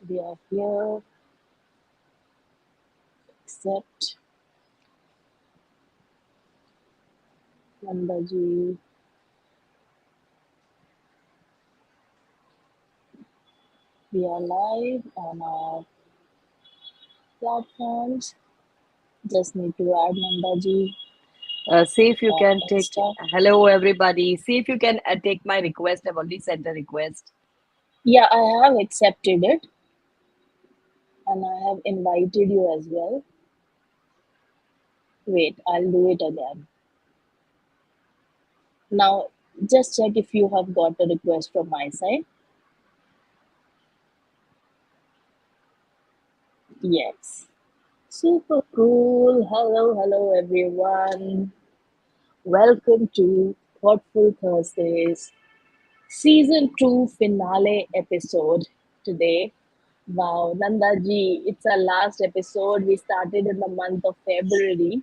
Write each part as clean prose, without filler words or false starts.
We are here, except Nandaji. We are live on our platforms. Just need to add Nandaji See if you can take. extra. Hello, everybody. See if you can take my request. I've already sent a request. Yeah, I have accepted it and I have invited you as well. Wait, I'll do it again. Now, just check if you have got a request from my side. Yes. Super cool. Hello, everyone. Welcome to Thoughtful Thursdays Season 2 finale episode today. Wow, Nandaji, it's our last episode. We started in the month of February.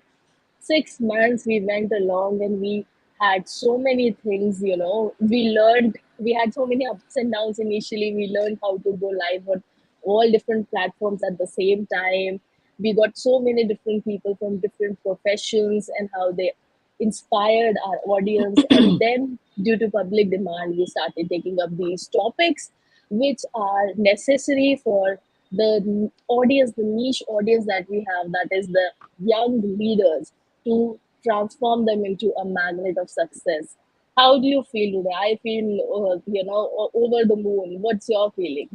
6 months we went along and we had so many things, we learned, we had so many ups and downs. Initially we learned how to go live on all different platforms at the same time. We got so many different people from different professions and how they inspired our audience, and then due to public demand we started taking up these topics which are necessary for the audience, the niche audience that we have, that is the young leaders, to transform them into a magnet of success. How do you feel today? I feel, over the moon. What's your feeling?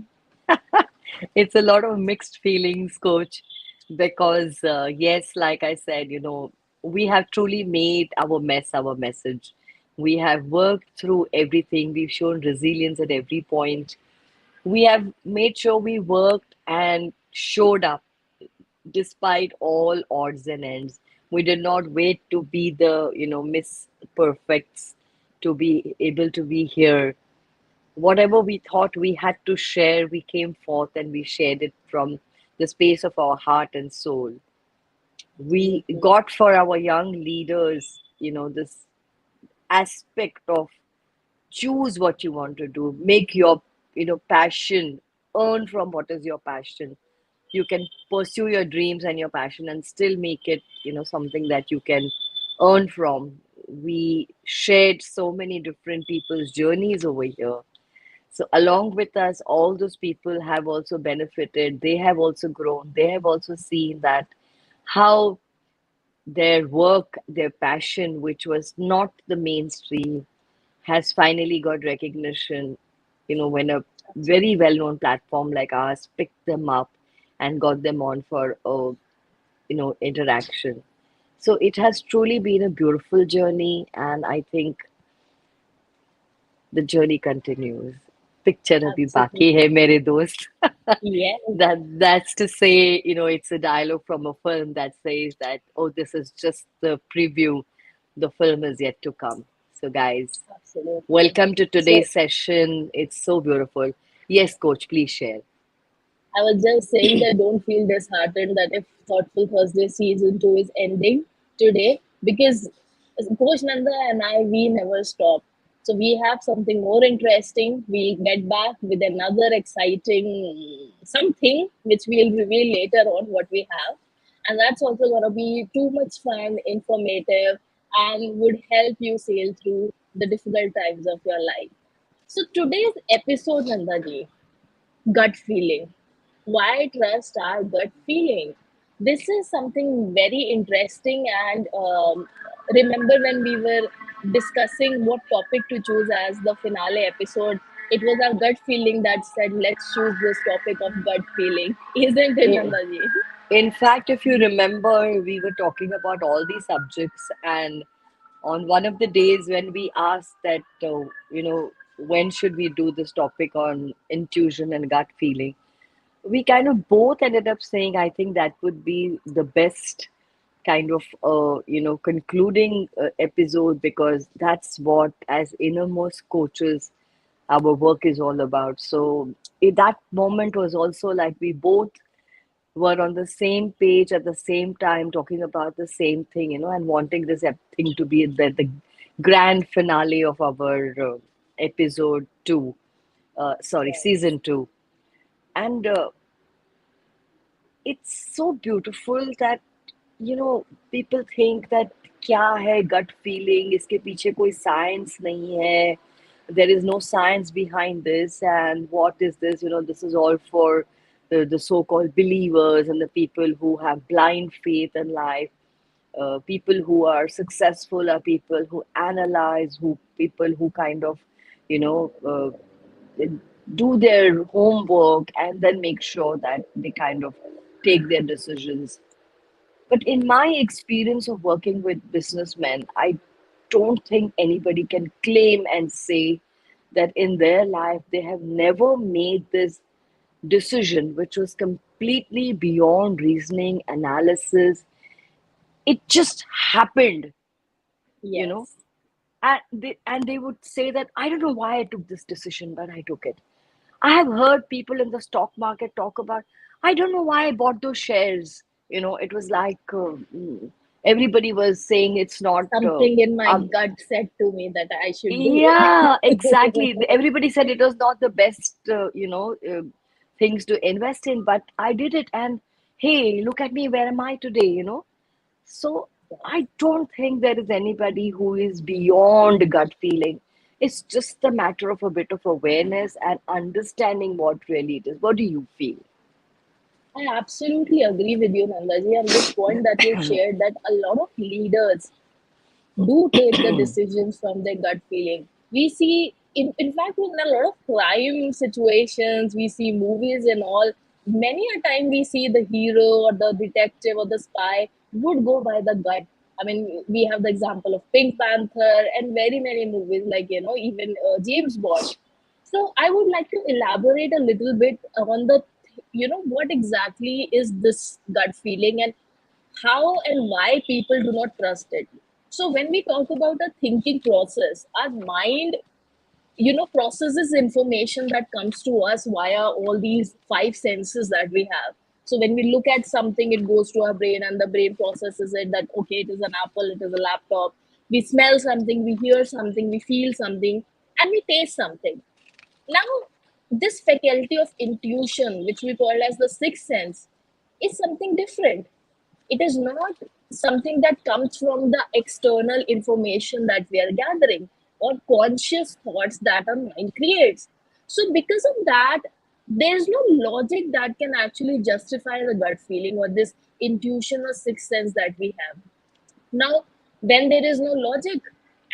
It's a lot of mixed feelings, coach, because yes, like I said, we have truly made our mess our message. We have worked through everything. We've shown resilience at every point. We have made sure we worked and showed up despite all odds and ends. We did not wait to be the, Miss Perfects to be able to be here. Whatever we thought we had to share, we came forth and we shared it from the space of our heart and soul. We Absolutely. got for our young leaders, this aspect of choose what you want to do, make your, passion, earn from what is your passion. You can pursue your dreams and your passion and still make it, something that you can earn from. We shared so many different people's journeys over here. So along with us, all those people have also benefited. They have also grown. They have also seen that how their work, their passion, which was not the mainstream, has finally got recognition. When a very well-known platform like ours picked them up and got them on for a, interaction. So it has truly been a beautiful journey, and I think the journey continues. Picture abhi baki hai Absolutely. mere dost. Yes. That's to say, it's a dialogue from a film that says that, oh, this is just the preview. The film is yet to come. So, guys, Absolutely. welcome to So today's session. It's so beautiful. Yes, coach, please share. I was just saying that don't feel disheartened that if Thoughtful Thursday season 2 is ending today, because Coach Nanda and I, we never stop. So we have something more interesting. We'll get back with another exciting something which we'll reveal later on what we have. And that's also going to be too much fun, informative, and would help you sail through the difficult times of your life. So today's episode, Nandaji, gut feeling. Why trust our gut feeling? This is something very interesting. And remember, when we were discussing what topic to choose as the finale episode, it was our gut feeling that said, let's choose this topic of gut feeling. Isn't it, I- Nandaji? In fact, if you remember, we were talking about all these subjects, and on one of the days when we asked that, when should we do this topic on intuition and gut feeling, we kind of both ended up saying, I think that would be the best kind of, concluding episode, because that's what, as innermost coaches, our work is all about. So that moment was also like we both were on the same page at the same time, talking about the same thing, and wanting this thing to be the grand finale of our episode 2, sorry, Yes. season 2. And it's so beautiful that people think that क्या है gut feeling, इसके पीछे कोई science नहीं है, there is no science behind this, and what is this, this is all for the so-called believers and the people who have blind faith in life. People who are successful are people who analyze, who people who kind of you know do their homework and then make sure that they kind of take their decisions. But in my experience of working with businessmen, I don't think anybody can claim and say that in their life they have never made this decision which was completely beyond reasoning, analysis. It just happened, you know. Yes. And they would say that I don't know why I took this decision, but I took it. I have heard people in the stock market talk about, I don't know why I bought those shares. It was like everybody was saying it's not. Something in my Um, gut said to me that I should do yeah, it. exactly. Everybody said it was not the best, things to invest in, but I did it, and hey, look at me, where am I today? So I don't think there is anybody who is beyond gut feeling. It's just a matter of a bit of awareness and understanding what really it is. What do you feel? I absolutely agree with you, Nandaji, and this point that you shared, that a lot of leaders do take the decisions from their gut feeling. We see, in fact, in a lot of crime situations, we see movies and all, many a time we see the hero or the detective or the spy would go by the gut. I mean, we have the example of Pink Panther and very many movies like, even James Bond. So I would like to elaborate a little bit on what exactly is this gut feeling and how and why people do not trust it. So when we talk about a thinking process, our mind, processes information that comes to us via all these five senses that we have. So when we look at something, it goes to our brain and the brain processes it that, okay, it is an apple, it is a laptop. We smell something, we hear something, we feel something, and we taste something. Now, this faculty of intuition, which we call as the sixth sense, is something different. It is not something that comes from the external information that we are gathering or conscious thoughts that our mind creates. So, because of that, there is no logic that can actually justify the gut feeling or this intuition or sixth sense that we have. Now, when there is no logic,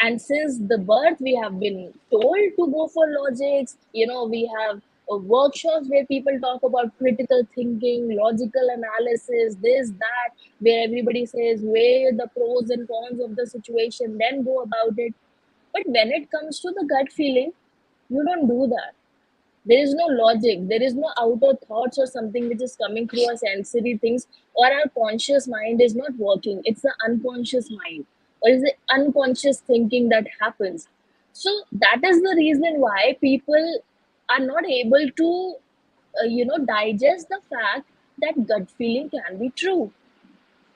and since the birth we have been told to go for logics, we have workshops where people talk about critical thinking, logical analysis, this, that, where everybody says, weigh the pros and cons of the situation, then go about it. But when it comes to the gut feeling, you don't do that. There is no logic, there is no outer thoughts or something which is coming through our sensory things, or our conscious mind is not working. It's the unconscious mind, or is the unconscious thinking that happens. So that is the reason why people are not able to digest the fact that gut feeling can be true.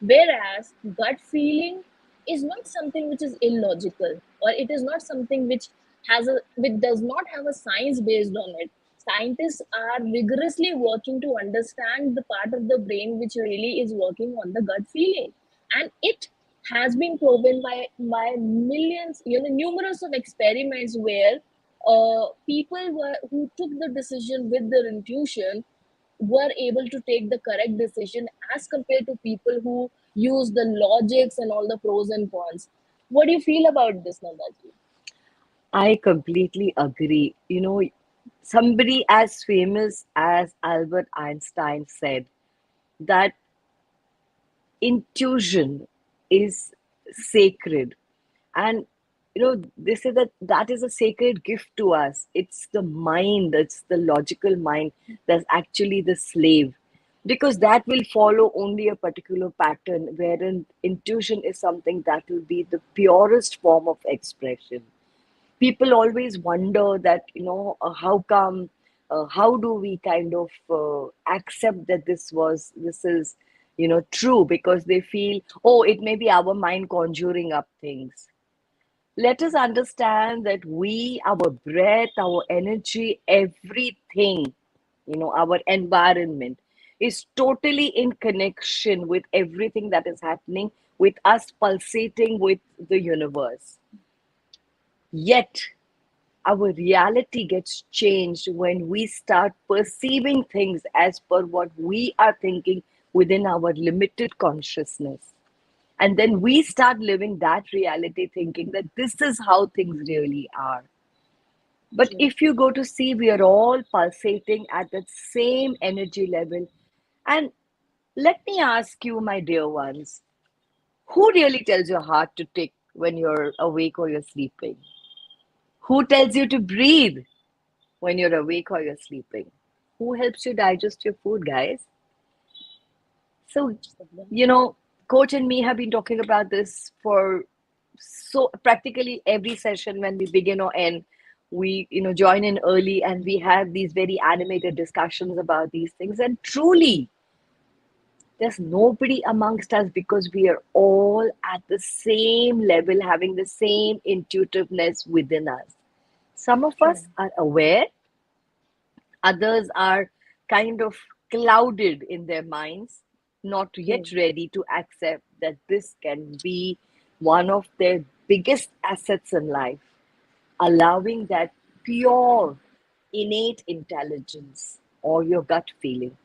Whereas gut feeling is not something which is illogical, or it is not something which does not have a science based on it. Scientists are rigorously working to understand the part of the brain which really is working on the gut feeling. And it has been proven by millions, numerous of experiments where people who took the decision with their intuition were able to take the correct decision as compared to people who use the logics and all the pros and cons. What do you feel about this, Nandaji? I completely agree. Somebody as famous as Albert Einstein said that intuition is sacred. And they say that that is a sacred gift to us. It's the mind, it's the logical mind that's actually the slave, because that will follow only a particular pattern, wherein intuition is something that will be the purest form of expression. People always wonder that how come, how do we kind of accept that this is true, because they feel, oh, it may be our mind conjuring up things. Let us understand that we, our breath, our energy, everything, our environment, is totally in connection with everything that is happening, with us pulsating with the universe. Yet, our reality gets changed when we start perceiving things as per what we are thinking within our limited consciousness. And then we start living that reality thinking that this is how things really are. But True. if you go to see, we are all pulsating at that same energy level. And let me ask you, my dear ones, who really tells your heart to tick when you're awake or you're sleeping? Who tells you to breathe when you're awake or you're sleeping? Who helps you digest your food, guys? So, you know, Coach and me have been talking about this for so practically every session when we begin or end. We, join in early and we have these very animated discussions about these things. And truly, there's nobody amongst us because we are all at the same level, having the same intuitiveness within us. Some of True. us are aware, others are kind of clouded in their minds, not True. yet ready to accept that this can be one of their biggest assets in life, allowing that pure, innate intelligence or your gut feeling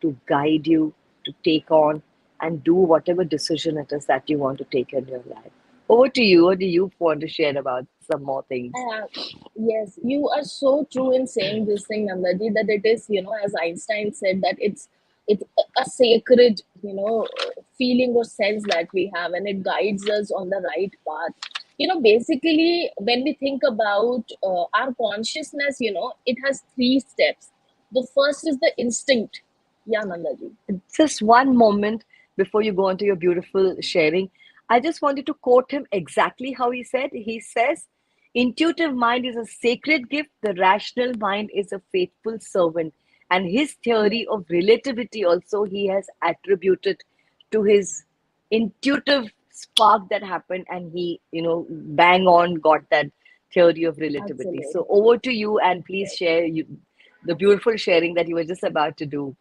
to guide you to take on and do whatever decision it is that you want to take in your life. Over to you. What do you want to share about some more things? Uh, yes, you are so true in saying this thing, Nandaji, that it is, as Einstein said, that it's a sacred, feeling or sense that we have, and it guides us on the right path. Basically, when we think about our consciousness, it has three steps. The first is the instinct. Yeah, Nandaji. Just one moment before you go on to your beautiful sharing. I just wanted to quote him exactly how he said. He says, intuitive mind is a sacred gift, the rational mind is a faithful servant. And his Yeah, theory of relativity also he has attributed to his intuitive spark that happened, and he, bang on got that theory of relativity. So absolutely. over to you, and please Yes. share the beautiful sharing that you were just about to do.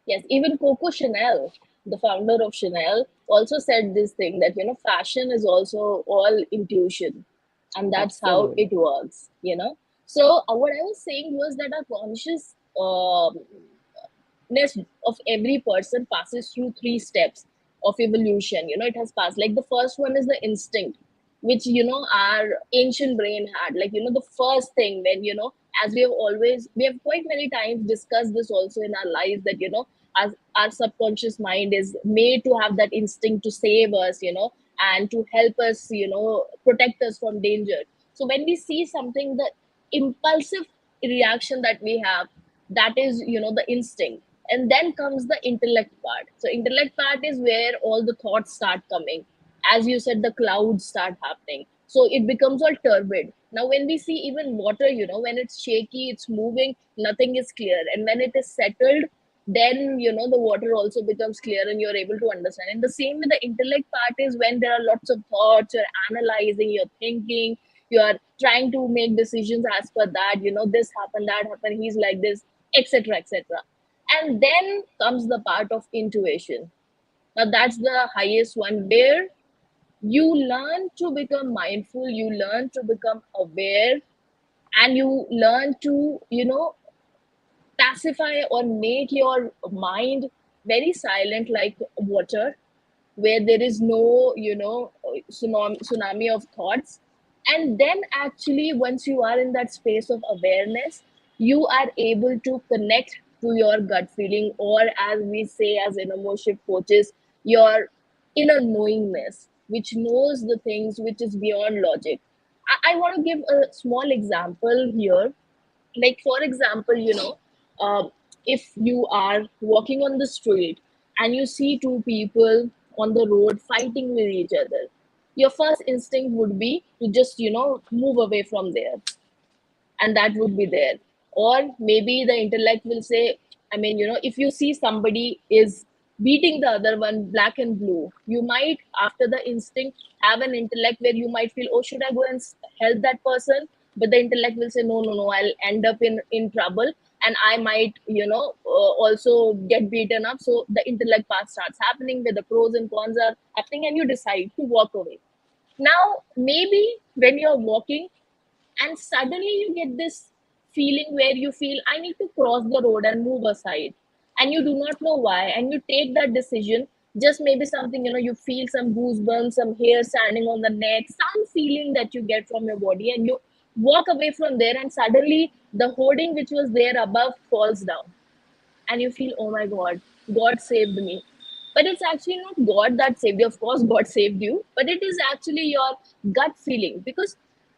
Yes, even Coco Chanel, the founder of Chanel, also said this thing that, fashion is also all intuition, and that's how Absolutely. it works. So, what I was saying was that our consciousness of every person passes through three steps of evolution. It has passed. Like the first one is the instinct, which our ancient brain had. Like the first thing when as we have quite many times discussed this also in our lives, that as our subconscious mind is made to have that instinct to save us, and to help us, protect us from danger. So when we see something, the impulsive reaction that we have, that is the instinct. And then comes the intellect part. So intellect part is where all the thoughts start coming. As you said, the clouds start happening, so it becomes all turbid. Now when we see even water, when it's shaky, it's moving, nothing is clear. And when it is settled, then the water also becomes clear and you're able to understand. And the same with the intellect part is when there are lots of thoughts, you're analyzing, you're thinking, you are trying to make decisions as per that. This happened, that happened, he's like this, etc., etc. And then comes the part of intuition. Now that's the highest one, where you learn to become mindful, you learn to become aware, and you learn to pacify or make your mind very silent, like water, where there is no tsunami of thoughts. And then actually, once you are in that space of awareness, you are able to connect to your gut feeling, or as we say as InnerMost Shift coaches, your inner knowingness, which knows the things which is beyond logic. I want to give a small example here. Like for example, if you are walking on the street and you see two people on the road fighting with each other, your first instinct would be to just move away from there, and that would be there. Or maybe the intellect will say, I mean, if you see somebody is beating the other one black and blue, you might, after the instinct, have an intellect where you might feel, oh, should I go and help that person? But the intellect will say, no, no, no, I'll end up in trouble. and I might, also get beaten up. So the intellect part starts happening, where the pros and cons are happening, and you decide to walk away. Now, maybe when you're walking, and suddenly you get this feeling where you feel, I need to cross the road and move aside, and you do not know why, and you take that decision. Just maybe something, you feel some goosebumps, some hair standing on the neck, some feeling that you get from your body, and you walk away from there, and suddenly the hoarding which was there above falls down, and you feel, oh my God, God saved me. But it's actually not God that saved you. Of course, God saved you, but it is actually your gut feeling, because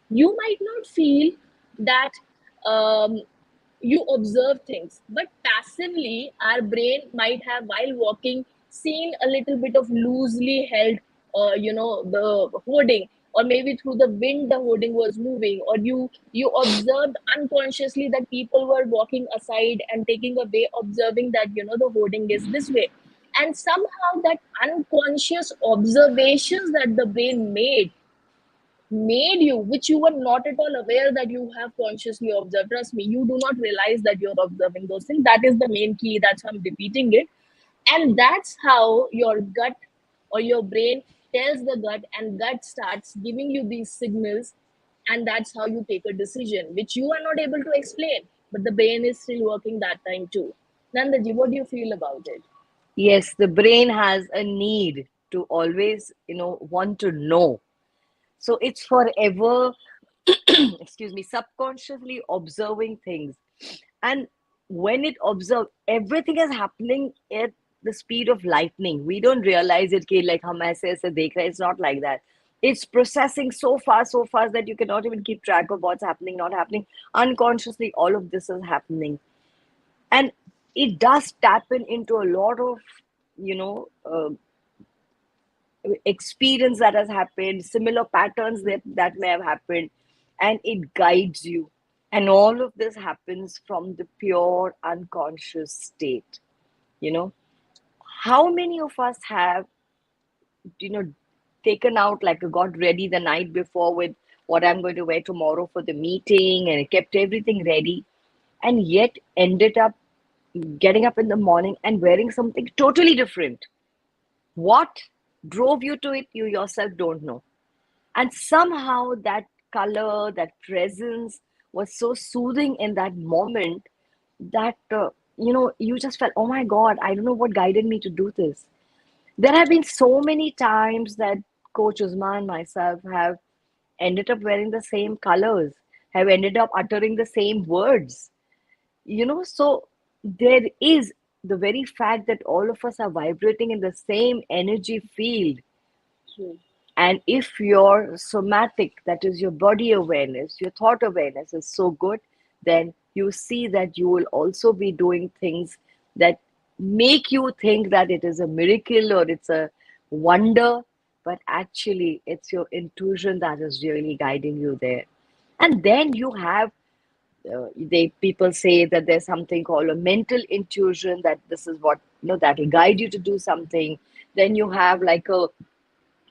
you might not feel that, um, you observe things, but passively our brain might have, while walking, seen a little bit of loosely held, the hoarding, or maybe through the wind the hoarding was moving, or you observed unconsciously that people were walking aside and taking away, observing that, the hoarding is this way. And somehow that unconscious observations that the brain made you, which you were not at all aware that you have consciously observed. Trust me, you do not realize that you're observing those things. That is the main key. That's why I'm repeating it. And that's how your gut or your brain tells the gut, and gut starts giving you these signals. And that's how you take a decision, which you are not able to explain. But the brain is still working that time too. Nandaji, what do you feel about it? Yes, the brain has a need to always, want to know. So it's forever, excuse me, subconsciously observing things. And when it observes, everything is happening at the speed of lightning. We don't realize it, कि like हम ऐसे ऐसे देख रहे हैं. It's not like that. It's processing so fast that you cannot even keep track of what's happening, not happening. Unconsciously, all of this is happening. And it does tap into a lot of, you know, uh, experience that has happened, similar patterns that may have happened, and it guides you. And all of this happens from the pure unconscious state. You know, how many of us have, you know, taken out, like got ready the night before with what I'm going to wear tomorrow for the meeting and kept everything ready, and yet ended up getting up in the morning and wearing something totally different? What drove you to it, you yourself don't know. And somehow that color, that presence was so soothing in that moment that, you just felt, oh my God, I don't know what guided me to do this. There have been so many times that Coach Uzma and myself have ended up wearing the same colors, have ended up uttering the same words. So there is the very fact that all of us are vibrating in the same energy field. True. And if your somatic, that is your body awareness, your thought awareness is so good, then you see that you will also be doing things that make you think that it is a miracle or it's a wonder, but actually it's your intuition that is really guiding you there. And then you have, they people say that there's something called a mental intuition, that this is what, that will guide you to do something. Then you have like a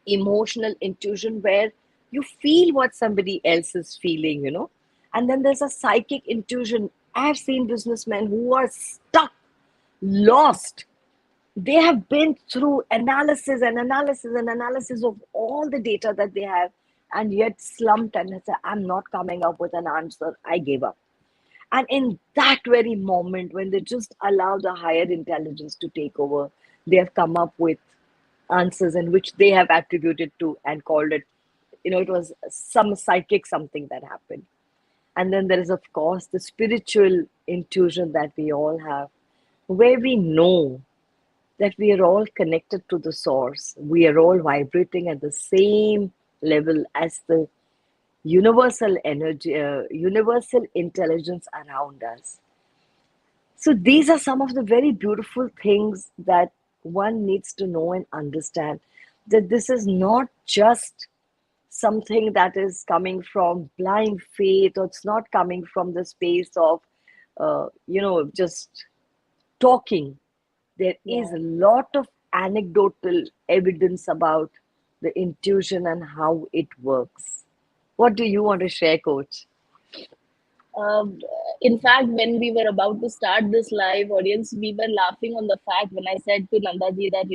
emotional intuition where you feel what somebody else is feeling. And then there's a psychic intuition. I've seen businessmen who are stuck, lost. They have been through analysis and analysis and analysis of all the data that they have, and yet slumped and said, I'm not coming up with an answer, I gave up. And in that very moment, when they just allow the higher intelligence to take over, they have come up with answers in which they have attributed to and called it, it was some psychic something that happened. And then there is, of course, the spiritual intuition that we all have, where we know that we are all connected to the source. We are all vibrating at the same level as the universal energy, universal intelligence around us. So these are some of the very beautiful things that one needs to know and understand, that this is not just something that is coming from blind faith, or it's not coming from the space of, just talking. There is Yeah. a lot of anecdotal evidence about the intuition and how it works. What do you want to share, Coach? Um, in fact, when we were about to start this live audience, we were laughing on the fact when I said to Nanda ji that,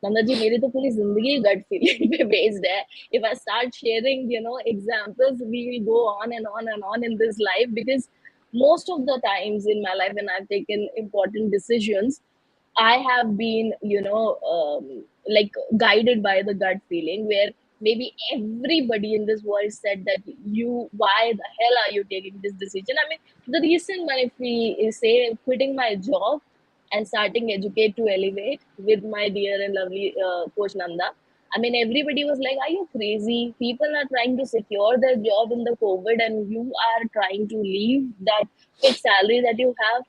Nanda ji, मेरी तो पूरी जिंदगी gut feeling पे based है. If I start sharing, examples, we will go on and on and on in this life, because most of the times in my life when I've taken important decisions, I have been, like guided by the gut feeling, where maybe everybody in this world said that why the hell are you taking this decision? I mean, the reason why, if we say quitting my job and starting Educate to Elevate with my dear and lovely Coach Nanda, I mean, everybody was like, are you crazy? People are trying to secure their job in the COVID, and you are trying to leave that fixed salary that you have.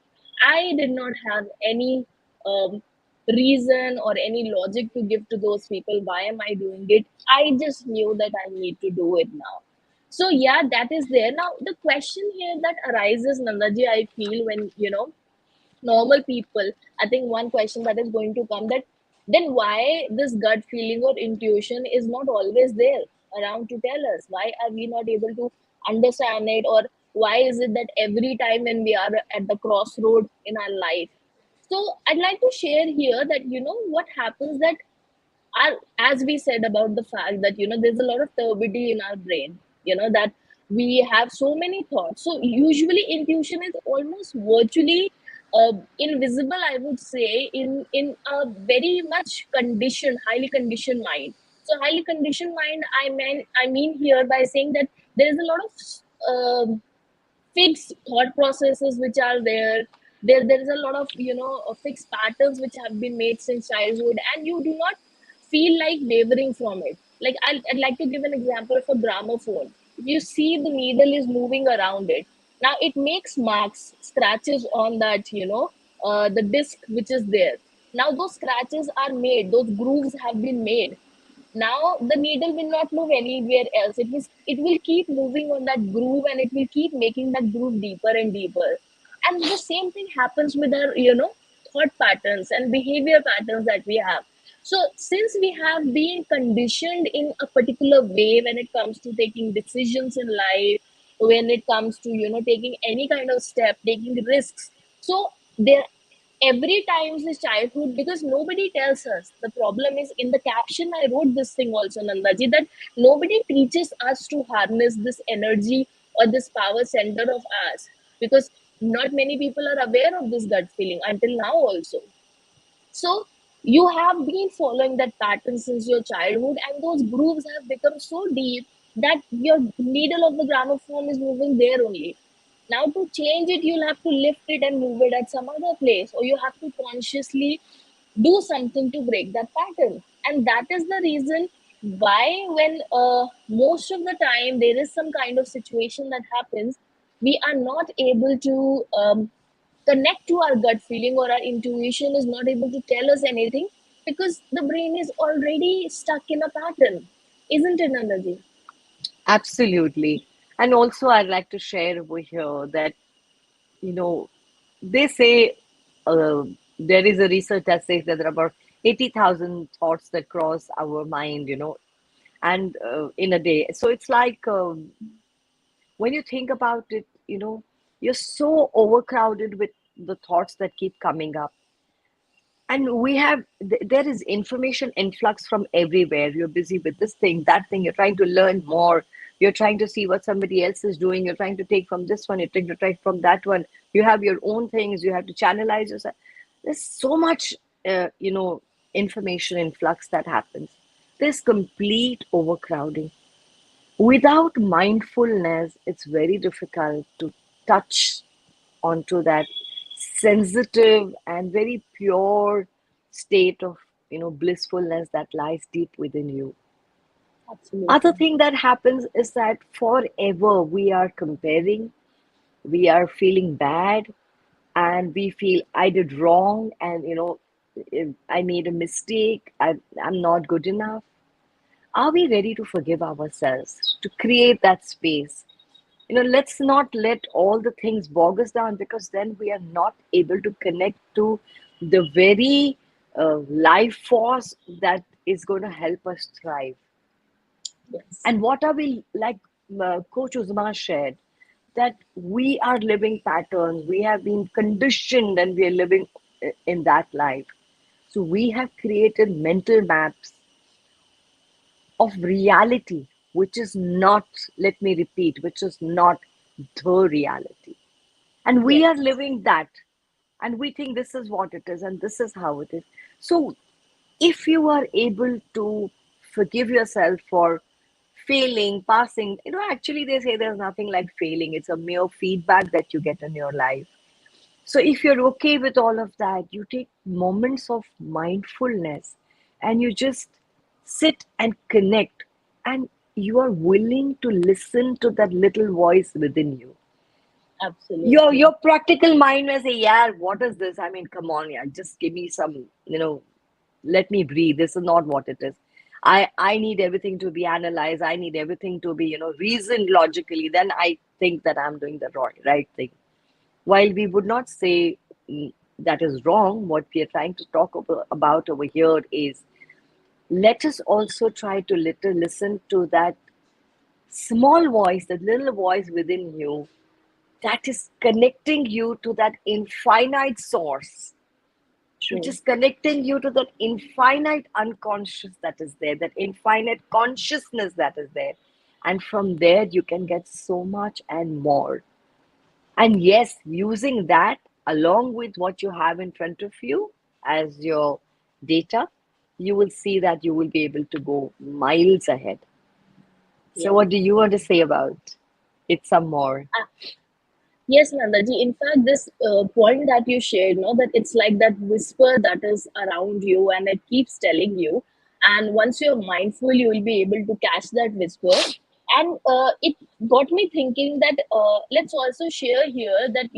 I did not have any um, reason or any logic to give to those people. Why am I doing it? I just knew that I need to do it now. So yeah, that is there. Now the question here that arises, Nandaji, I feel, when normal people, I think one question that is going to come, that then why this gut feeling or intuition is not always there around to tell us? Why are we not able to understand it? Or why is it that every time when we are at the crossroad in our life? So I'd like to share here that what happens, that as we said about the fact that there's a lot of turbidity in our brain, that we have so many thoughts. So usually intuition is almost virtually invisible, I would say, in a very much conditioned, highly conditioned mind. So highly conditioned mind, I mean here by saying that there is a lot of fixed thought processes which are there is a lot of fixed patterns which have been made since childhood, and you do not feel like wavering from it. Like I'd like to give an example for gramophone. If you see the needle is moving around it, now it makes marks, scratches on that, the disc which is there. Now those scratches are made, those grooves have been made. Now the needle will not move anywhere else. It will keep moving on that groove, and it will keep making that groove deeper and deeper. And the same thing happens with our thought patterns and behavior patterns that we have. So since we have been conditioned in a particular way when it comes to taking decisions in life, when it comes to taking any kind of step, taking risks, so there every time is childhood, because nobody tells us. The problem is, in the caption I wrote this thing also, Nandaji, that nobody teaches us to harness this energy or this power center of ours, because not many people are aware of this gut feeling until now also. So you have been following that pattern since your childhood, and those grooves have become so deep that your needle of the gramophone is moving there only. Now, to change it, you'll have to lift it and move it at some other place, or you have to consciously do something to break that pattern. And that is the reason why, when most of the time there is some kind of situation that happens, we are not able to connect to our gut feeling, or our intuition is not able to tell us anything, because the brain is already stuck in a pattern, isn't it, Nandaji? Absolutely. And also, I'd like to share over here that, you know, they say uh, there is a research that says that there are about 80,000 thoughts that cross our mind, and in a day. So it's like when you think about it, you're so overcrowded with the thoughts that keep coming up. And there is information influx from everywhere. You're busy with this thing, that thing, you're trying to learn more, you're trying to see what somebody else is doing, you're trying to take from this one, you're trying to take from that one, you have your own things, you have to channelize yourself. There's so much information influx that happens. There's complete overcrowding. Without mindfulness, it's very difficult to touch onto that sensitive and very pure state of blissfulness that lies deep within you. Other Absolutely. thing that happens is that forever we are comparing, we are feeling bad, and we feel I did wrong, and I made a mistake, I'm not good enough. Are we ready to forgive ourselves, to create that space? Let's not let all the things bog us down, because then we are not able to connect to the very life force that is going to help us thrive. Yes. And what are we like? Coach Uzma shared. that we are living patterns. We have been conditioned and we are living in that life. So we have created mental maps of reality, which is not, let me repeat, which is not the reality. And we are Yes, living that. And we think this is what it is and this is how it is. So if you are able to forgive yourself for failing, passing, actually they say there's nothing like failing. It's a mere feedback that you get in your life. So if you're okay with all of that, you take moments of mindfulness and you just sit and connect, and you are willing to listen to that little voice within you. Your absolutely. practical mind may say, yeah, what is this? I mean, come on, yeah, just give me some, let me breathe. This is not what it is. I need everything to be analyzed. I need everything to be, reasoned logically. Then I think that I'm doing the right thing. While we would not say that is wrong, what we are trying to talk about over here is, let us also try to listen to that small voice, that little voice within you that is connecting you to that infinite source, which True. is connecting you to that infinite unconscious that is there, that infinite consciousness that is there. And from there, you can get so much and more. And yes, using that along with what you have in front of you as your data, you will see that you will be able to go miles ahead. So, Yes. what do you want to say about it? Some more. Yes, Nandaji. In fact, this point that you shared, that it's like that whisper that is around you and it keeps telling you. And once you're mindful, you will be able to catch that whisper. And it got me thinking that let's also share here that,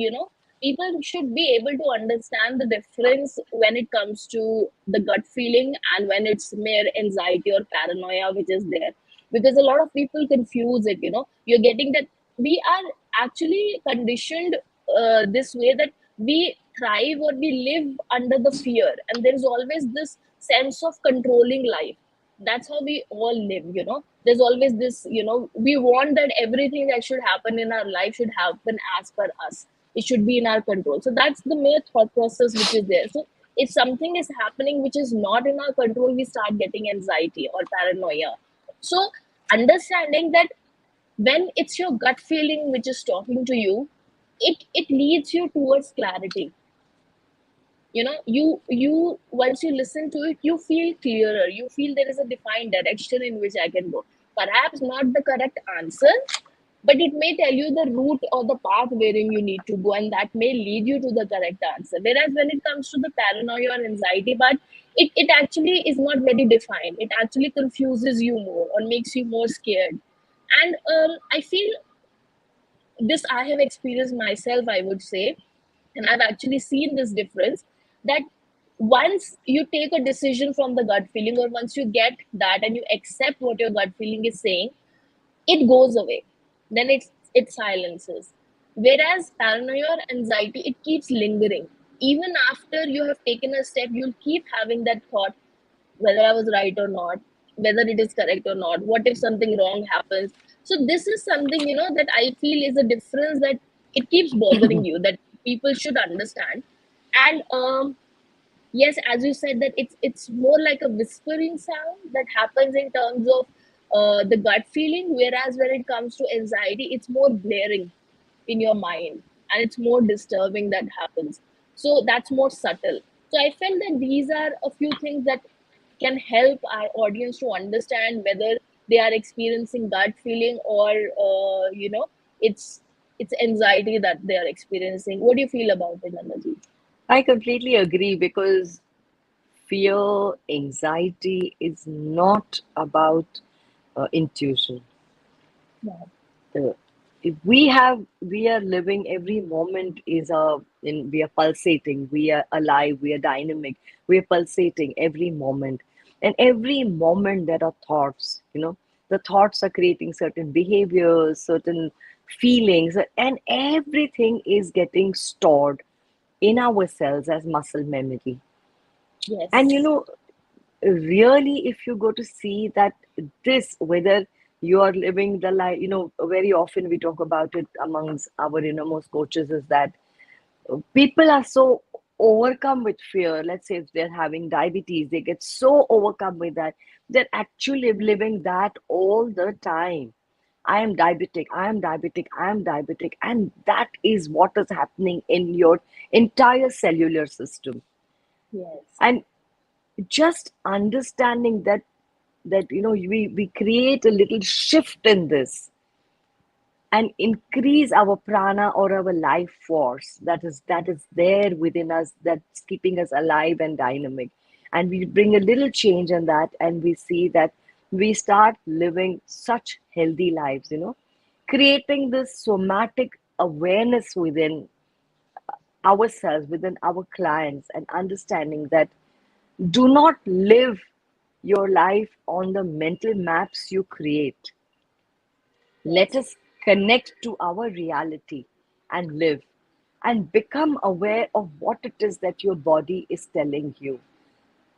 people should be able to understand the difference when it comes to the gut feeling and when it's mere anxiety or paranoia, which is there. Because a lot of people confuse it, you're getting that we are actually conditioned this way that we thrive or we live under the fear, and there is always this sense of controlling life. That's how we all live, there's always this, we want that everything that should happen in our life should happen as per us. It should be in our control. So that's the mere thought process which is there. So if something is happening which is not in our control, we start getting anxiety or paranoia. So understanding that when it's your gut feeling which is talking to you, it leads you towards clarity. You once you listen to it, you feel clearer, you feel there is a defined direction in which I can go. Perhaps not the correct answer, but it may tell you the route or the path wherein you need to go, and that may lead you to the correct answer. Whereas when it comes to the paranoia or anxiety part, it actually is not very defined. It actually confuses you more or makes you more scared. And I feel this I have experienced myself, I would say, and I've actually seen this difference, that once you take a decision from the gut feeling, or once you get that and you accept what your gut feeling is saying, it goes away. Then it silences. Whereas paranoia or anxiety, it keeps lingering. Even after you have taken a step, you'll keep having that thought, whether I was right or not, whether it is correct or not, what if something wrong happens. So this is something, that I feel is a difference that it keeps bothering you, that people should understand. And yes, as you said, that it's more like a whispering sound that happens in terms of the gut feeling, whereas when it comes to anxiety, it's more blaring in your mind, and it's more disturbing that happens. So that's more subtle. So I felt that these are a few things that can help our audience to understand whether they are experiencing gut feeling, or it's it's anxiety that they are experiencing. What do you feel about it, Nanaji? I completely agree because fear, anxiety is not about intuition. Yeah. Uh, if we are living every moment is we are pulsating, we are alive, we are dynamic, we are pulsating every moment, and every moment there are thoughts. The thoughts are creating certain behaviors, certain feelings, and everything is getting stored in our cells as muscle memory. And Yes. really, if you go to see that, this whether You are living the life, very often we talk about it amongst our innermost coaches is that people are so overcome with fear. Let's say if they're having diabetes, they get so overcome with that. They're actually living that all the time. I am diabetic, I am diabetic, I am diabetic. And that is what is happening in your entire cellular system. Yes, And just understanding that we create a little shift in this and increase our prana or our life force that is there within us, that's keeping us alive and dynamic, and we bring a little change in that, and we see that we start living such healthy lives, creating this somatic awareness within ourselves, within our clients, and understanding that do not live your life on the mental maps you create. Let yes, us connect to our reality and live and become aware of what it is that your body is telling you.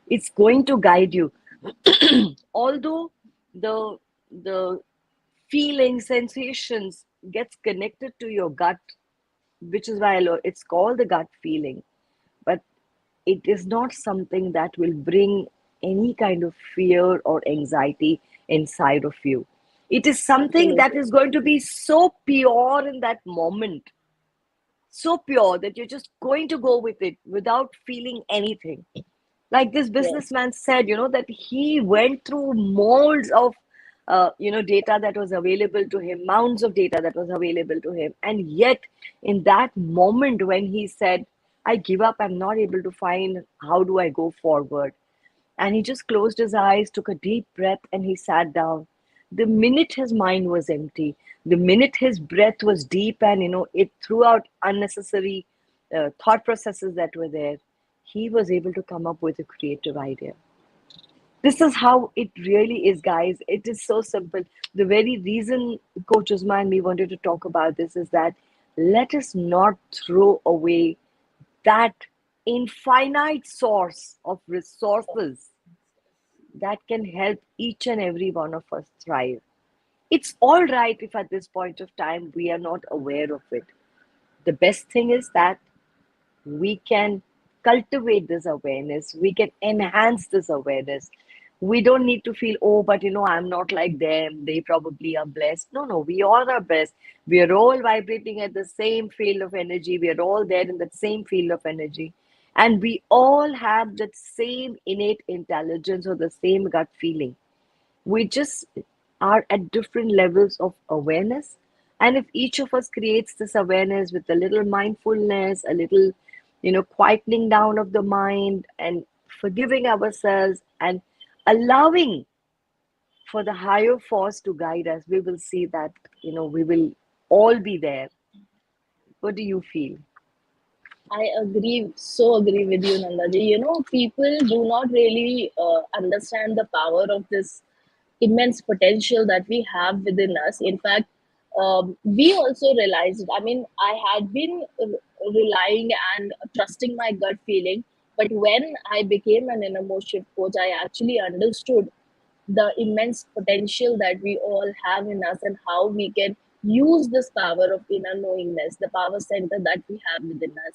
It's going to guide you. Although the the feeling sensations gets connected to your gut, which is why it's called the gut feeling, but it is not something that will bring any kind of fear or anxiety inside of you. It is something that absolutely. is going to be so pure in that moment, so pure that you're just going to go with it without feeling anything. Like this Yes, businessman said, that he went through molds of data that was available to him, mounds of data that was available to him, and yet in that moment when he said, I give up, I'm not able to find how do I go forward, and he just closed his eyes, took a deep breath, and he sat down. The minute his mind was empty, the minute his breath was deep, and it threw out unnecessary thought processes that were there, he was able to come up with a creative idea. This is how it really is, guys. It is so simple. The very reason Coach Uzma and me wanted to talk about this is that let us not throw away that infinite source of resources that can help each and every one of us thrive. It's all right if at this point of time we are not aware of it. The best thing is that we can cultivate this awareness, we can enhance this awareness. We don't need to feel, oh, but I'm not like them, they probably are blessed. No, no, we all are blessed. We are all vibrating at the same field of energy, we are all there in that same field of energy, and we all have that same innate intelligence or the same gut feeling. We just are at different levels of awareness. And if each of us creates this awareness with a little mindfulness, a little, quietening down of the mind, and forgiving ourselves and allowing for the higher force to guide us, we will see that, we will all be there. What do you feel? I agree, so agree with you, Nandaji. People do not really understand the power of this immense potential that we have within us. In fact, we also realized, I mean, I had been relying and trusting my gut feeling, but when I became an innermost shift coach, I actually understood the immense potential that we all have in us and how we can use this power of inner knowingness, the power center that we have within us.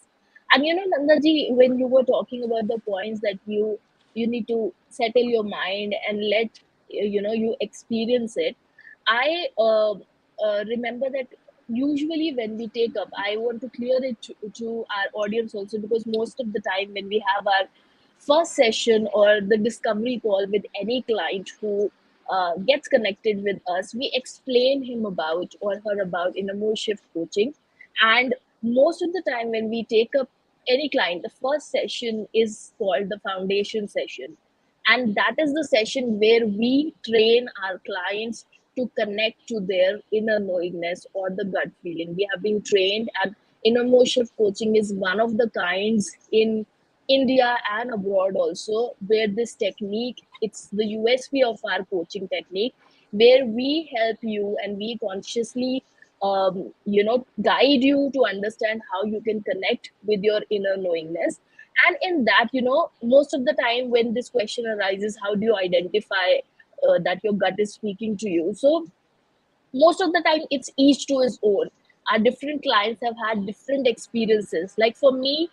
And Nandaji, when you were talking about the points that you need to settle your mind and let you experience it, I remember that usually when we take up, I want to clear it to our audience also, because most of the time when we have our first session or the discovery call with any client who gets connected with us, we explain him about or her about inner shift coaching. And most of the time when we take up any client, the first session is called the foundation session, and that is the session where we train our clients to connect to their inner knowingness or the gut feeling. We have been trained, and inner shift coaching is one of the kinds in India and abroad also, where this technique, it's the USP of our coaching technique, where we help you and we consciously guide you to understand how you can connect with your inner knowingness. And in that, most of the time when this question arises, how do you identify that your gut is speaking to you? So most of the time it's each to his own. Our different clients have had different experiences. Like for me,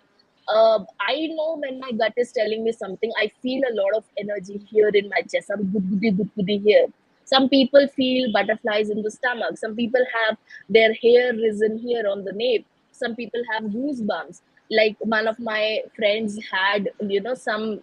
I know when my gut is telling me something, I feel a lot of energy here in my chest, some good goody here. Some people feel butterflies in the stomach, some people have their hair risen here on the nape, some people have goosebumps. Like one of my friends had, some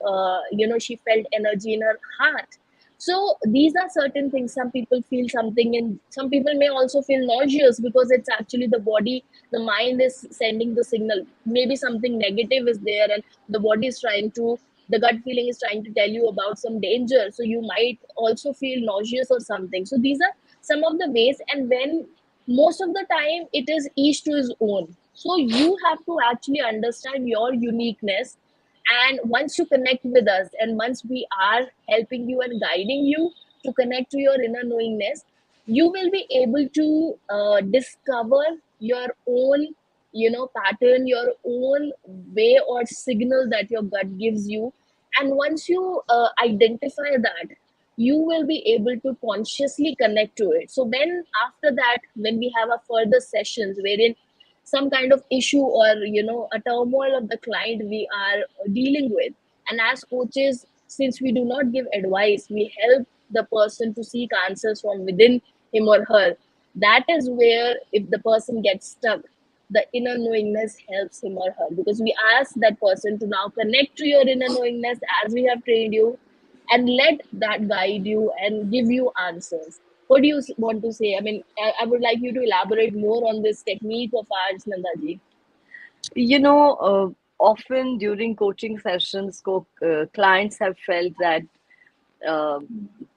she felt energy in her heart. So these are certain things. Some people feel something, and some people may also feel nauseous, because it's actually the body, the mind is sending the signal. Maybe something negative is there, and the body is trying to, the gut feeling is trying to tell you about some danger. So you might also feel nauseous or something. So these are some of the ways. And when most of the time it is each to his own. So you have to actually understand your uniqueness, and once you connect with us, and once we are helping you and guiding you to connect to your inner knowingness, you will be able to discover your own, pattern, your own way or signal that your gut gives you. And once you identify that, you will be able to consciously connect to it. So when after that, when we have a further sessions wherein some kind of issue or a turmoil of the client we are dealing with, and as coaches, since we do not give advice, we help the person to seek answers from within him or her. That is where, if the person gets stuck, the inner knowingness helps him or her, because we ask that person to now connect to your inner knowingness as we have trained you, and let that guide you and give you answers. What do you want to say? I mean, I would like you to elaborate more on this technique of ours, Nandaji. You know, often during coaching sessions, clients have felt that uh,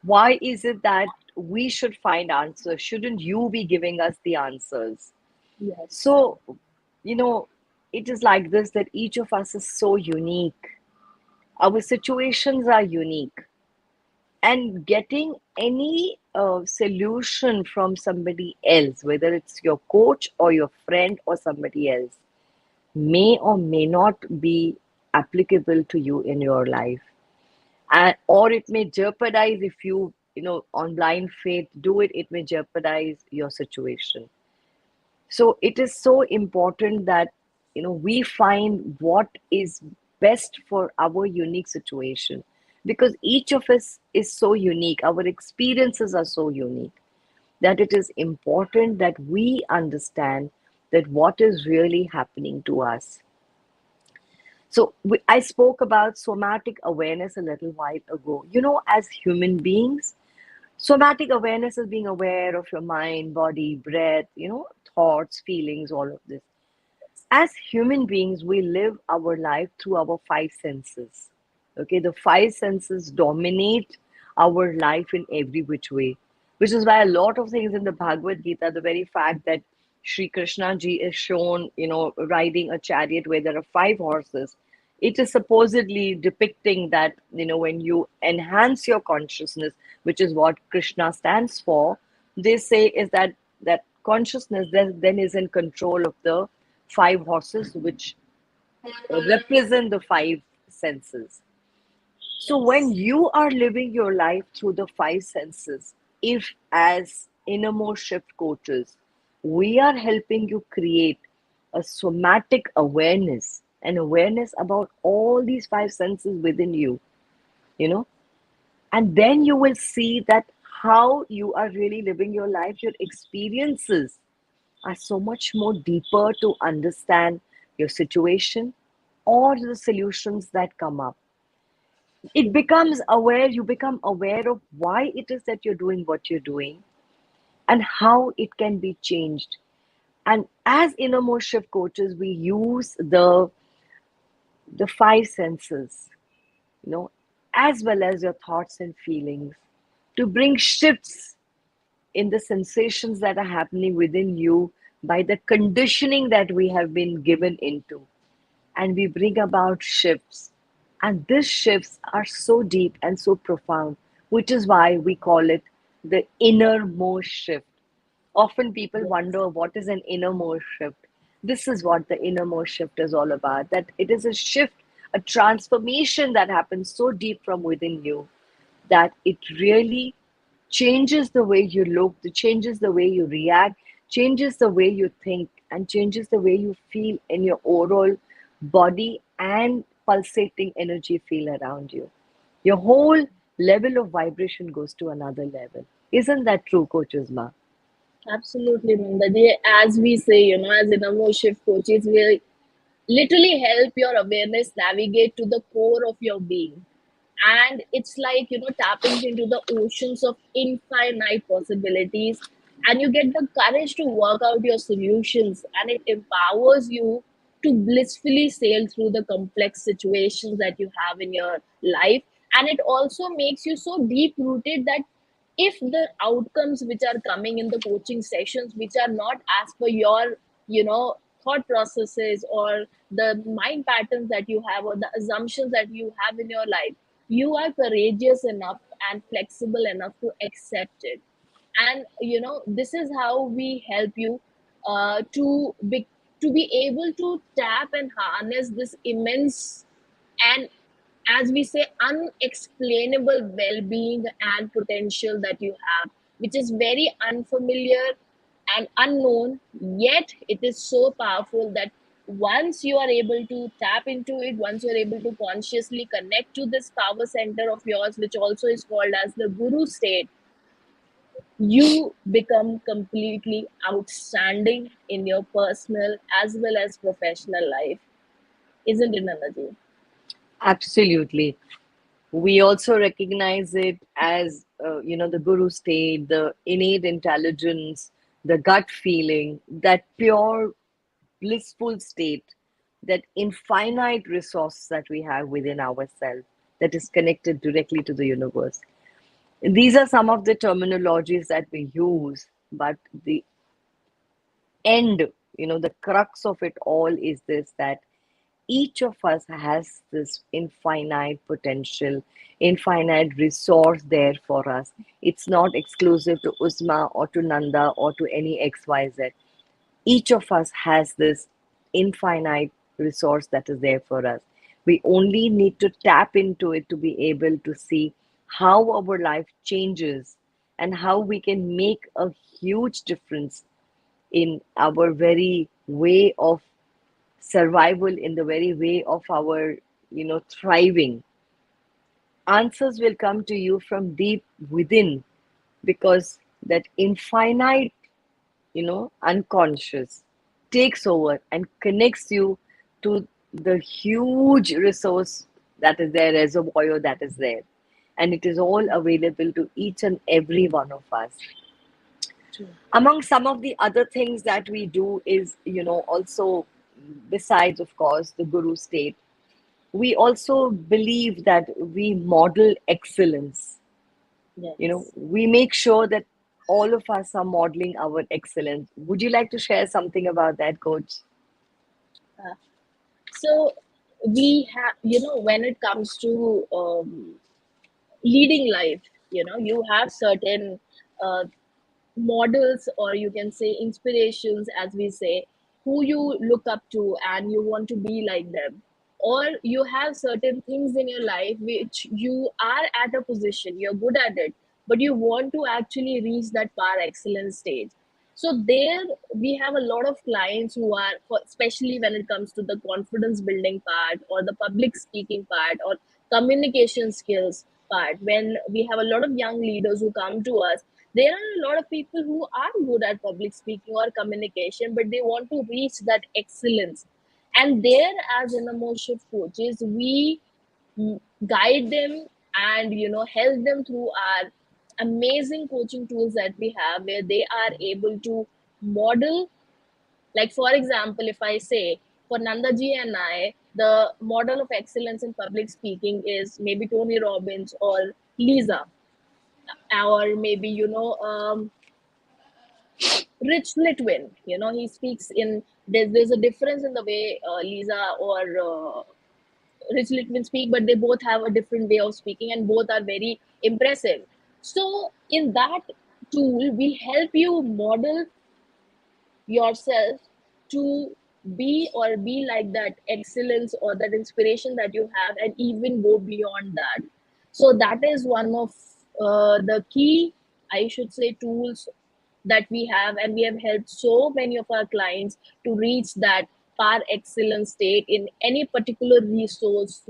why is it that we should find answers? Shouldn't you be giving us the answers? Yes. So, you know, it is like this, that each of us is so unique. Our situations are unique. And getting any solution from somebody else, whether it's your coach or your friend or somebody else, may or may not be applicable to you in your life. And or it may jeopardize, if you on blind faith do it, it may jeopardize your situation. So it is so important that we find what is best for our unique situation, because each of us is so unique, our experiences are so unique, that it is important that we understand that what is really happening to us. So I spoke about somatic awareness a little while ago. As human beings, somatic awareness is being aware of your mind, body, breath, thoughts, feelings, all of this. As human beings, we live our life through our five senses. Okay, the five senses dominate our life in every which way, which is why a lot of things in the Bhagavad Gita, the very fact that Sri Krishna ji is shown, riding a chariot where there are five horses, it is supposedly depicting that, when you enhance your consciousness, which is what Krishna stands for, they say is that consciousness then is in control of the five horses, which represent the five senses. So when you are living your life through the five senses, if as InnerMost Shift Coaches, we are helping you create a somatic awareness, an awareness about all these five senses within you know, and then you will see that how you are really living your life, your experiences are so much more deeper to understand your situation or the solutions that come up. You become aware of why it is that you're doing what you're doing and how it can be changed. And as InnerMost Shift Coaches, we use the five senses, you know, as well as your thoughts and feelings, to bring shifts in the sensations that are happening within you by the conditioning that we have been given into. And we bring about shifts. And these shifts are so deep and so profound, which is why we call it the innermost shift. Often people Yes. wonder what is an innermost shift. This is what the innermost shift is all about, that it is a shift, a transformation that happens so deep from within you that it really changes the way you look, changes the way you react, changes the way you think, and changes the way you feel in your overall body and pulsating energy feel around you. Your whole level of vibration goes to another level. Isn't that true, Coach Uzma? Absolutely, Nandaji. As we say, as InnerMost Shift Coaches, we literally help your awareness navigate to the core of your being. And it's like, tapping into the oceans of infinite possibilities. And you get the courage to work out your solutions, and it empowers you to blissfully sail through the complex situations that you have in your life. And it also makes you so deep rooted that if the outcomes which are coming in the coaching sessions which are not as per your thought processes or the mind patterns that you have or the assumptions that you have in your life, you are courageous enough and flexible enough to accept it. And this is how we help you to be able to tap and harness this immense and, as we say, unexplainable well-being and potential that you have, which is very unfamiliar and unknown, yet it is so powerful that once you are able to tap into it, once you're able to consciously connect to this power center of yours, which also is called as the guru state, you become completely outstanding in your personal as well as professional life. Isn't it, Nanaji? Absolutely. We also recognize it as, the guru state, the innate intelligence, the gut feeling, that pure blissful state, that infinite resource that we have within ourselves that is connected directly to the universe. These are some of the terminologies that we use, but the end, the crux of it all is this, that each of us has this infinite potential, infinite resource there for us. It's not exclusive to Uzma or to Nanda or to any XYZ. Each of us has this infinite resource that is there for us. We only need to tap into it to be able to see how our life changes and how we can make a huge difference in our very way of survival, in the very way of our thriving. Answers will come to you from deep within, because that infinite unconscious takes over and connects you to the huge resource that is there, reservoir that is there, and it is all available to each and every one of us. True. Among some of the other things that we do is, also, besides of course the guru state, we also believe that we model excellence. Yes. We make sure that all of us are modeling our excellence. Would you like to share something about that, Coach? Uh, so we have, when it comes to leading life, you have certain uh, models, or you can say inspirations, as we say, who you look up to and you want to be like them. Or you have certain things in your life which you are at a position, you're good at it, but you want to actually reach that par excellence stage. So there we have a lot of clients who are, especially when it comes to the confidence building part or the public speaking part or communication skills part. When we have a lot of young leaders who come to us, there are a lot of people who are good at public speaking or communication, but they want to reach that excellence. And there, as InnerMost Shift Coaches, we guide them and help them through our amazing coaching tools that we have, where they are able to model. Like, for example, if I say, for Nandaji and I, the model of excellence in public speaking is maybe Tony Robbins or Lisa, or maybe Rich Litwin. He speaks in, there's a difference in the way Lisa or Rich Litwin speak, but they both have a different way of speaking and both are very impressive. So in that tool, we help you model yourself to be like that excellence or that inspiration that you have, and even go beyond that. So that is one of the key I should say, tools that we have, and we have helped so many of our clients to reach that par excellence state in any particular resource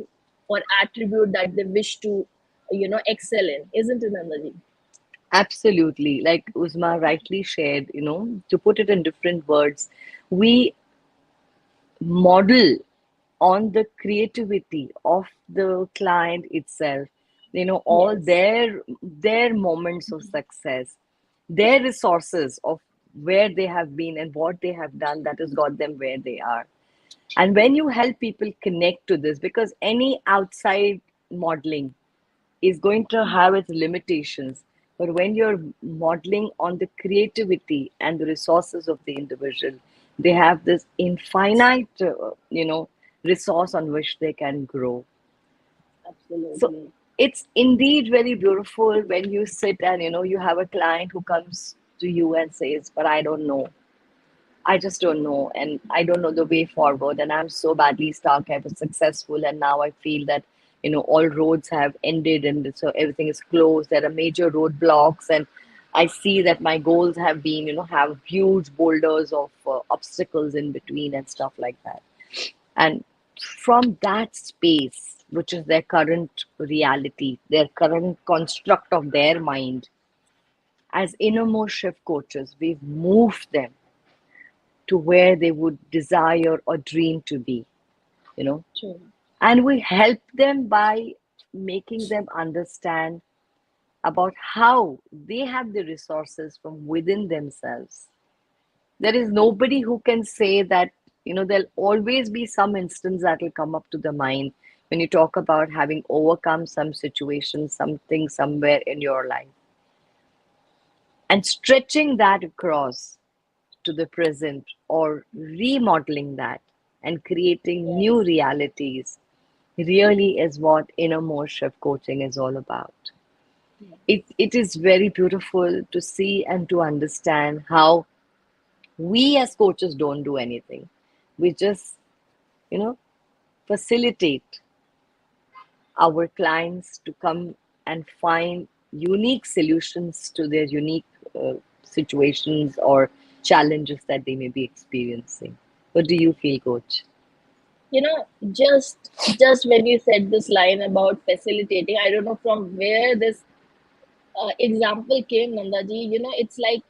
or attribute that they wish to, excel in, isn't it, Nandani? Absolutely. Like Uzma rightly shared, to put it in different words, we model on the creativity of the client itself, all Yes. their moments of success, their resources of where they have been and what they have done that has got them where they are. And when you help people connect to this, because any outside modeling is going to have its limitations. But when you're modeling on the creativity and the resources of the individual, they have this infinite, resource on which they can grow. So Absolutely. it's indeed very beautiful when you sit and you have a client who comes to you and says, "But I don't know. I just don't know, and I don't know the way forward, and I'm so badly stuck. I was successful, and now I feel that all roads have ended, and so everything is closed. There are major roadblocks, and I see that my goals have been have huge boulders of obstacles in between and stuff like that." And from that space, which is their current reality, their current construct of their mind, as innermost shift coaches, we've moved them to where they would desire or dream to be, you know. True. And we help them by making them understand about how they have the resources from within themselves. There is nobody who can say that, there'll always be some instance that will come up to the mind when you talk about having overcome some situation, something somewhere in your life, and stretching that across to the present or remodeling that and creating Yeah. new realities really is what innermost shift coaching is all about. Yeah. It is very beautiful to see and to understand how we as coaches don't do anything. We just, you know, facilitate our clients to come and find unique solutions to their unique situations or challenges that they may be experiencing. What do you feel, coach? You know, just when you said this line about facilitating, I don't know from where this example came, Nandaji. It's like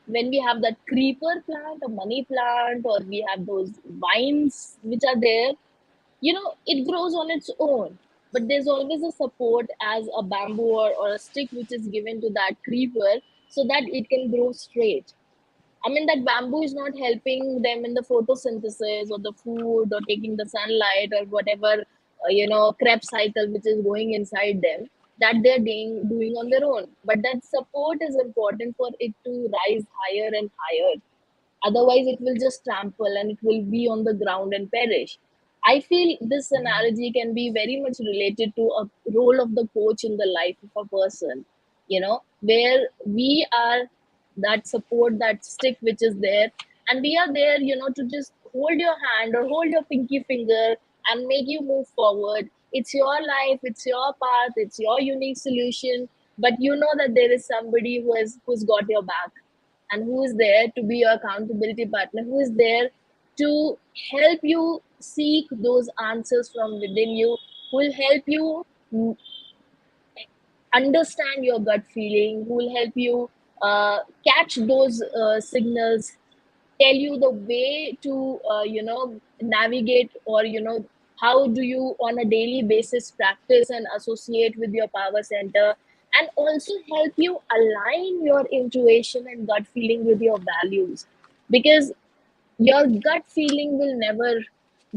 when we have that creeper plant, a money plant, or we have those vines which are there, it grows on its own. But there's always a support as a bamboo or a stick which is given to that creeper so that it can grow straight. I mean, that bamboo is not helping them in the photosynthesis or the food or taking the sunlight or whatever, Krebs cycle which is going inside them, that they're doing on their own. But that support is important for it to rise higher and higher. Otherwise, it will just trample and it will be on the ground and perish. I feel this analogy can be very much related to a role of the coach in the life of a person, where we are that support, that stick which is there, and we are there, to just hold your hand or hold your pinky finger and make you move forward. It's your life, it's your path, it's your unique solution, but you know that there is somebody who's got your back, and who is there to be your accountability partner, who is there to help you seek those answers from within you, who will help you understand your gut feeling, who will help you catch those signals, tell you the way to navigate, or how do you on a daily basis practice and associate with your power center, and also help you align your intuition and gut feeling with your values, because your gut feeling will never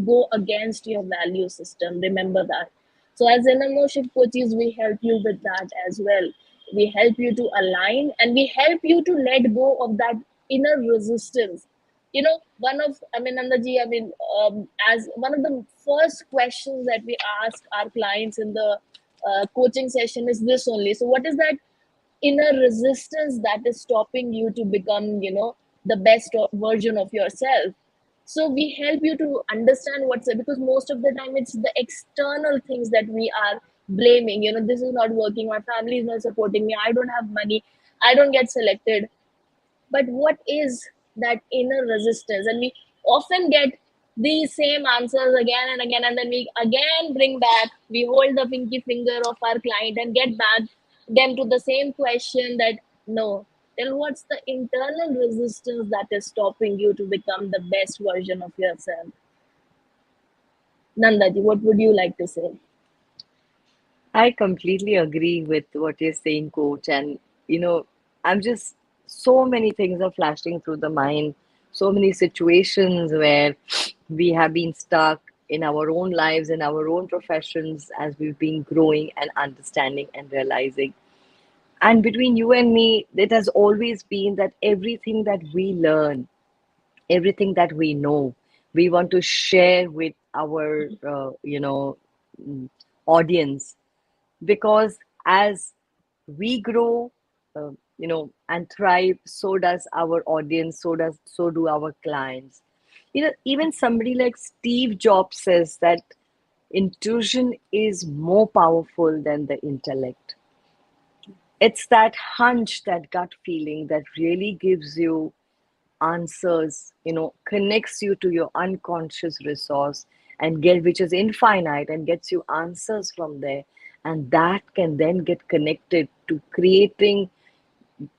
go against your value system. Remember that. So, as emotion coaches, we help you with that as well. We help you to align, and we help you to let go of that inner resistance. I mean, Nandaji, as one of the first questions that we ask our clients in the coaching session is this only. So, what is that inner resistance that is stopping you to become, the best version of yourself? So we help you to understand what's it, because most of the time it's the external things that we are blaming. This is not working, my family is not supporting me, I don't have money. I don't get selected. But what is that inner resistance? And we often get these same answers again and again, and then we again bring back, we hold the pinky finger of our client and get back them to the same question that no. Then what's the internal resistance that is stopping you to become the best version of yourself? Nandaji, what would you like to say? I completely agree with what you're saying, coach. And, you know, I'm just, so many things are flashing through the mind, so many situations where we have been stuck in our own lives, in our own professions, as we've been growing and understanding and realizing. And between you and me, it has always been that everything that we learn, everything that we know, we want to share with our, mm, audience, because as we grow, and thrive, so does our audience, so do our clients. Even somebody like Steve Jobs says that intuition is more powerful than the intellect. It's that hunch, that gut feeling that really gives you answers, connects you to your unconscious resource, and get which is infinite, and gets you answers from there. And that can then get connected to creating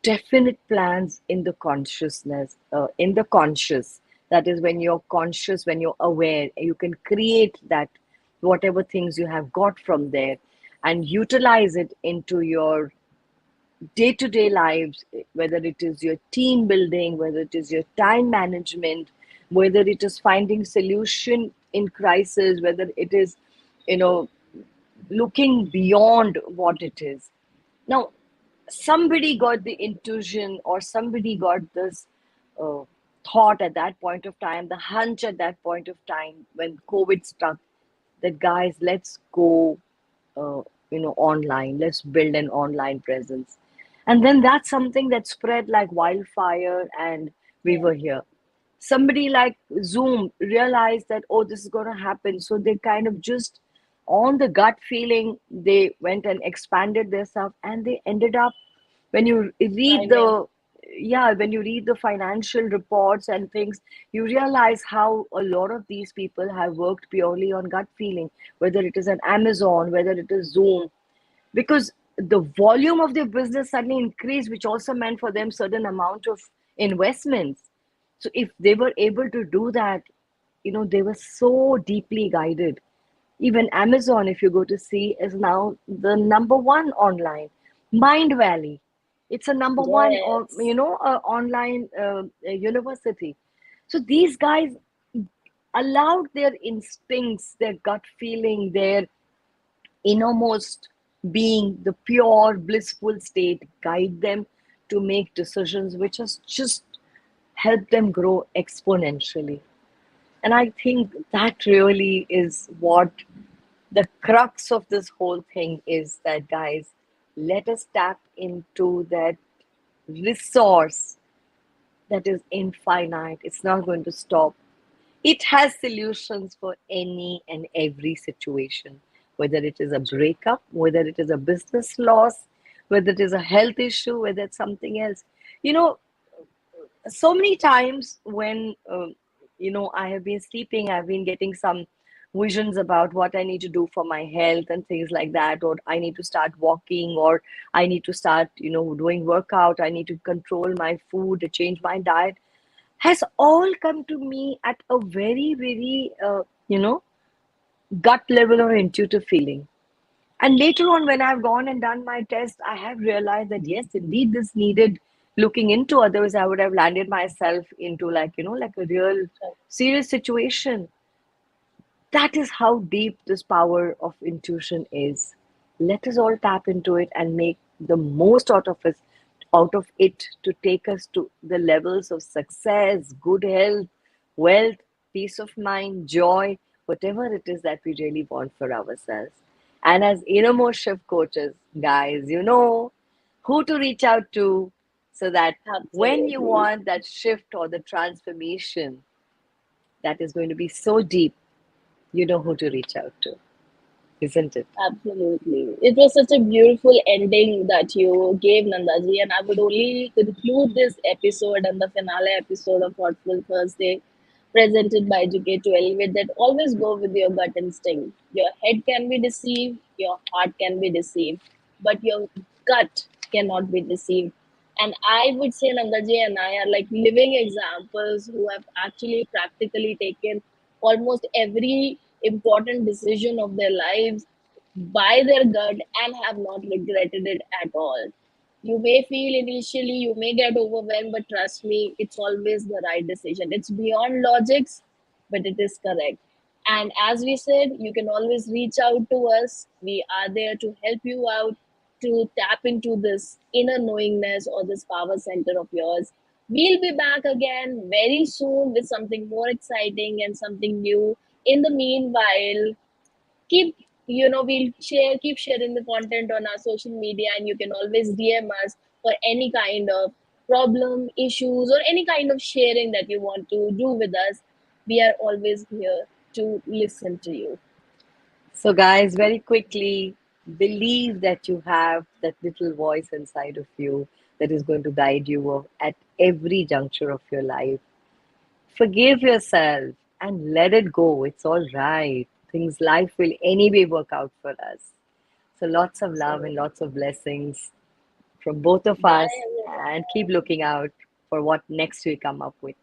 definite plans in the consciousness, in the conscious. That is, when you're conscious, when you're aware, you can create that, whatever things you have got from there, and utilize it into your day-to-day lives, whether it is your team building, whether it is your time management, whether it is finding solution in crisis, whether it is, you know looking beyond what it is. Now, somebody got the intuition, or somebody got this uh, thought at that point of time, the hunch at that point of time when COVID struck, that guys, let's go, uh, online. Let's build an online presence, and then that's something that spread like wildfire, and we Yeah, were here. Somebody like Zoom realized that, oh, this is going to happen, so they kind of just, on the gut feeling, they went and expanded their stuff, and they ended up, when you read thriving. the yeah, when you read the financial reports and things, you realize how a lot of these people have worked purely on gut feeling, whether it is an Amazon, whether it is Zoom, because the volume of their business suddenly increased, which also meant for them certain amount of investments. So if they were able to do that, they were so deeply guided. Even Amazon, if you go to see, is now the number one online. Mind Valley, it's a number one, or Yes. online university. So these guys allowed their instincts, their gut feeling, their innermost being, the pure blissful state, guide them to make decisions which has just helped them grow exponentially. And I think that really is what the crux of this whole thing is, that guys, let us tap into that resource that is infinite. It's not going to stop. It has solutions for any and every situation, whether it is a breakup, whether it is a business loss, whether it is a health issue, whether it's something else. You know, so many times when I have been sleeping, I've been getting some visions about what I need to do for my health and things like that, or I need to start walking, or I need to start doing workout, I need to control my food, change my diet, has all come to me at a very, very gut level or intuitive feeling. And later on, when I've gone and done my test, I have realized that yes, indeed, this needed looking into. Otherwise, I would have landed myself into, like a real serious situation. That is how deep this power of intuition is. Let us all tap into it and make the most out of it to take us to the levels of success, good health, wealth, peace of mind, joy, whatever it is that we really want for ourselves. And as InnerMost Shift Coaches, guys, you know who to reach out to, so that when you Absolutely. want that shift or the transformation that is going to be so deep, you know who to reach out to. isn't it? Absolutely. It was such a beautiful ending that you gave, Nandaji, and I would only conclude this episode and the finale episode of Thoughtful Thursday presented by Educate to Elevate that always go with your gut instinct. Your head can be deceived, your heart can be deceived, but your gut cannot be deceived. And I would say Nandaji and I are like living examples who have actually practically taken almost every important decision of their lives by their gut and have not regretted it at all. You may feel initially, you may get overwhelmed, but trust me, it's always the right decision. It's beyond logics, but it is correct. And as we said, you can always reach out to us. We are there to help you out to tap into this inner knowingness or this power center of yours. We'll be back again very soon with something more exciting and something new. In the meanwhile, keep we'll keep sharing the content on our social media, and you can always DM us for any kind of problem, issues, or any kind of sharing that you want to do with us. We are always here to listen to you. So, guys, very quickly, believe that you have that little voice inside of you that is going to guide you at every juncture of your life. Forgive yourself and let it go. It's all right. Things, life will anyway work out for us. So, lots of love and Absolutely. lots of blessings from both of Bye, us, and keep everyone. looking out for what next we come up with.